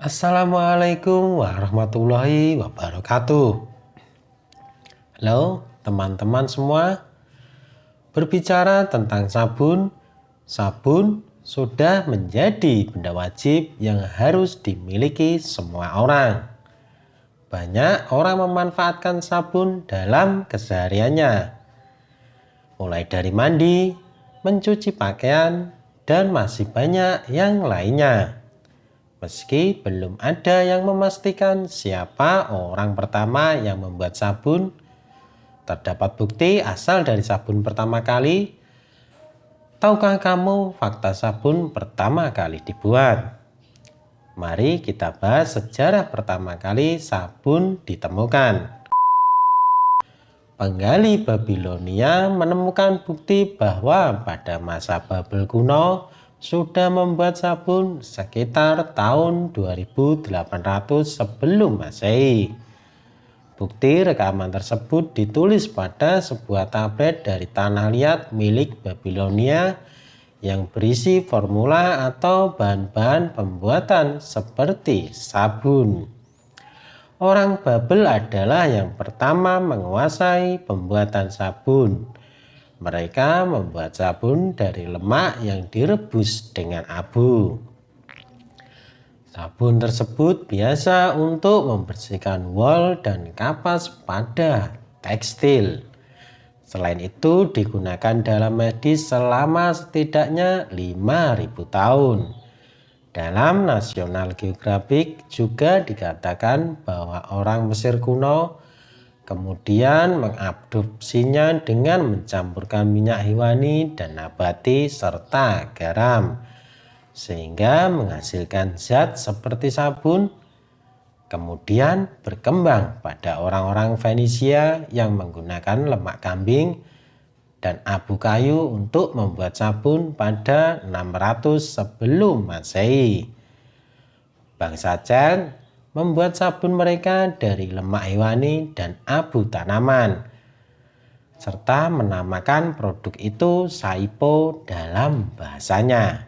Assalamualaikum warahmatullahi wabarakatuh. Halo teman-teman semua. Berbicara tentang sabun, sabun sudah menjadi benda wajib yang harus dimiliki semua orang. Banyak orang memanfaatkan sabun dalam kesehariannya, mulai dari mandi, mencuci pakaian, dan masih banyak yang lainnya. Meski belum ada yang memastikan siapa orang pertama yang membuat sabun, terdapat bukti asal dari sabun pertama kali. Tahukah kamu fakta sabun pertama kali dibuat? Mari kita bahas sejarah pertama kali sabun ditemukan. Penggali Babilonia menemukan bukti bahwa pada masa Babel kuno sudah membuat sabun sekitar tahun 2800 sebelum Masehi. Bukti rekaman tersebut ditulis pada sebuah tablet dari tanah liat milik Babilonia yang berisi formula atau bahan-bahan pembuatan seperti sabun. Orang Babel adalah yang pertama menguasai pembuatan sabun. Mereka membuat sabun dari lemak yang direbus dengan abu. Sabun tersebut biasa untuk membersihkan wol dan kapas pada tekstil. Selain itu digunakan dalam medis selama setidaknya 5.000 tahun. Dalam National Geographic juga dikatakan bahwa orang Mesir kuno kemudian mengadopsinya dengan mencampurkan minyak hewani dan nabati serta garam, sehingga menghasilkan zat seperti sabun. Kemudian berkembang pada orang-orang Fenisia yang menggunakan lemak kambing dan abu kayu untuk membuat sabun pada 600 sebelum Masehi. Bangsa Celt membuat sabun mereka dari lemak hewani dan abu tanaman, serta menamakan produk itu saipo dalam bahasanya.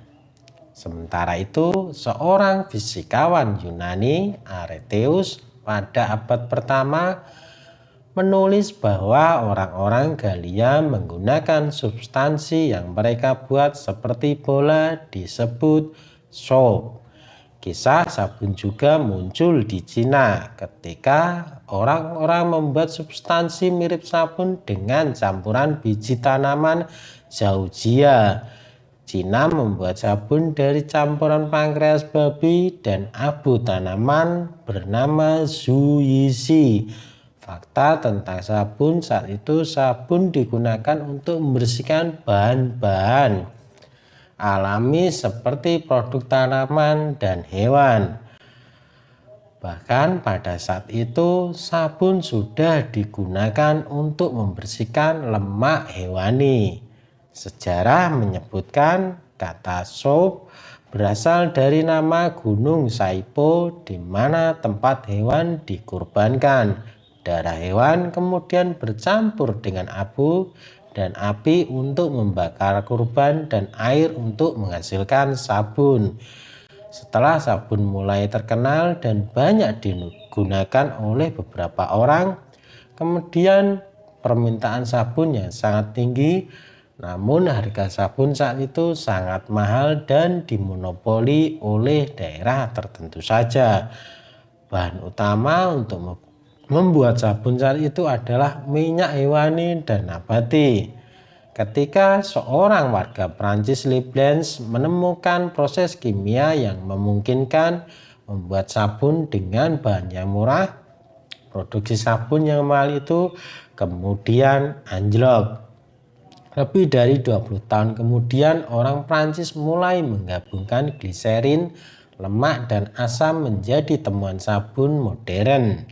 Sementara itu, seorang fisikawan Yunani, Aretius, pada abad pertama menulis bahwa orang-orang Galia menggunakan substansi yang mereka buat seperti bola disebut soap. Kisah sabun juga muncul di Cina ketika orang-orang membuat substansi mirip sabun dengan campuran biji tanaman zaujia. Cina membuat sabun dari campuran pankreas babi dan abu tanaman bernama Zhuyizi. Fakta tentang sabun saat itu, sabun digunakan untuk membersihkan bahan-bahan alami seperti produk tanaman dan hewan. Bahkan pada saat itu sabun sudah digunakan untuk membersihkan lemak hewani. Sejarah menyebutkan kata soap berasal dari nama Gunung Saipo di mana tempat hewan dikurbankan. Darah hewan kemudian bercampur dengan abu dan api untuk membakar kurban dan air untuk menghasilkan sabun. Setelah sabun mulai terkenal dan banyak digunakan oleh beberapa orang, kemudian permintaan sabun yang sangat tinggi, namun harga sabun saat itu sangat mahal dan dimonopoli oleh daerah tertentu saja. Bahan utama untuk membuat sabun saat itu adalah minyak hewani dan nabati. Ketika seorang warga Prancis Liblens menemukan proses kimia yang memungkinkan membuat sabun dengan bahan yang murah, produksi sabun yang mahal itu kemudian anjlok. Lebih dari 20 tahun kemudian orang Prancis mulai menggabungkan gliserin, lemak, dan asam menjadi temuan sabun modern.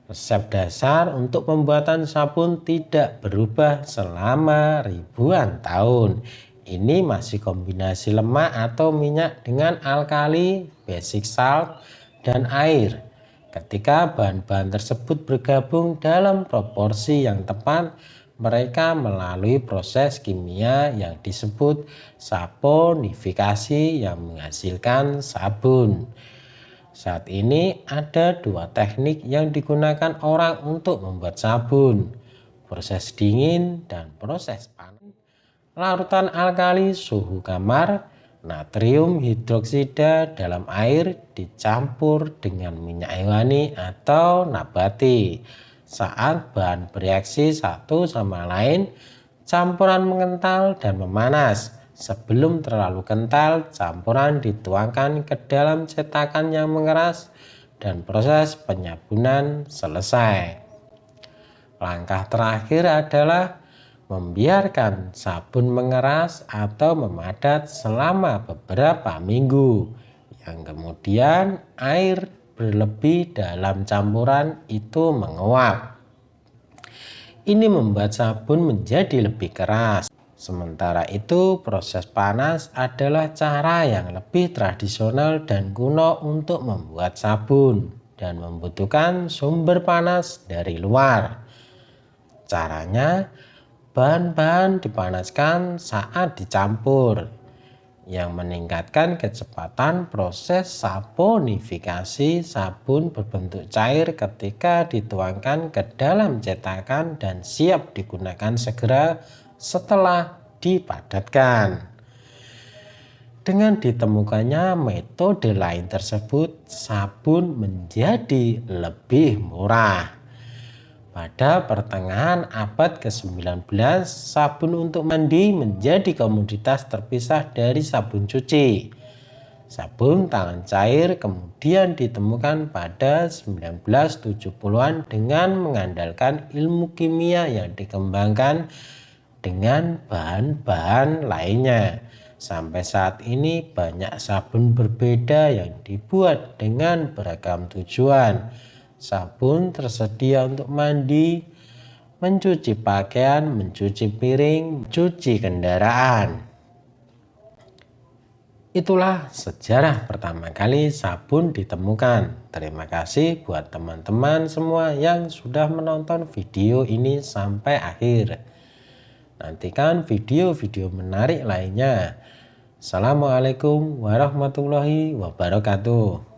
Resep dasar untuk pembuatan sabun tidak berubah selama ribuan tahun. Ini masih kombinasi lemak atau minyak dengan alkali, basic salt, dan air. Ketika bahan-bahan tersebut bergabung dalam proporsi yang tepat, mereka melalui proses kimia yang disebut saponifikasi yang menghasilkan sabun. Saat ini ada dua teknik yang digunakan orang untuk membuat sabun, proses dingin dan proses panas. Larutan alkali suhu kamar, natrium hidroksida dalam air dicampur dengan minyak hewani atau nabati. Saat bahan bereaksi satu sama lain, campuran mengental dan memanas. Sebelum terlalu kental, campuran dituangkan ke dalam cetakan yang mengeras dan proses penyabunan selesai. Langkah terakhir adalah membiarkan sabun mengeras atau memadat selama beberapa minggu, yang kemudian air berlebih dalam campuran itu menguap. Ini membuat sabun menjadi lebih keras. Sementara itu, proses panas adalah cara yang lebih tradisional dan kuno untuk membuat sabun dan membutuhkan sumber panas dari luar. Caranya, bahan-bahan dipanaskan saat dicampur, yang meningkatkan kecepatan proses saponifikasi. Sabun berbentuk cair ketika dituangkan ke dalam cetakan dan siap digunakan segera setelah dipadatkan. Dengan ditemukannya metode lain tersebut, sabun menjadi lebih murah. Pada pertengahan abad ke-19, sabun untuk mandi menjadi komoditas terpisah dari sabun cuci. Sabun tangan cair kemudian ditemukan pada 1970-an dengan mengandalkan ilmu kimia yang dikembangkan dengan bahan-bahan lainnya. Sampai saat ini banyak sabun berbeda yang dibuat dengan beragam tujuan. Sabun tersedia untuk mandi, mencuci pakaian, mencuci piring, mencuci kendaraan. Itulah sejarah pertama kali sabun ditemukan. Terima kasih buat teman-teman semua yang sudah menonton video ini sampai akhir. Nantikan video-video menarik lainnya. Assalamualaikum warahmatullahi wabarakatuh.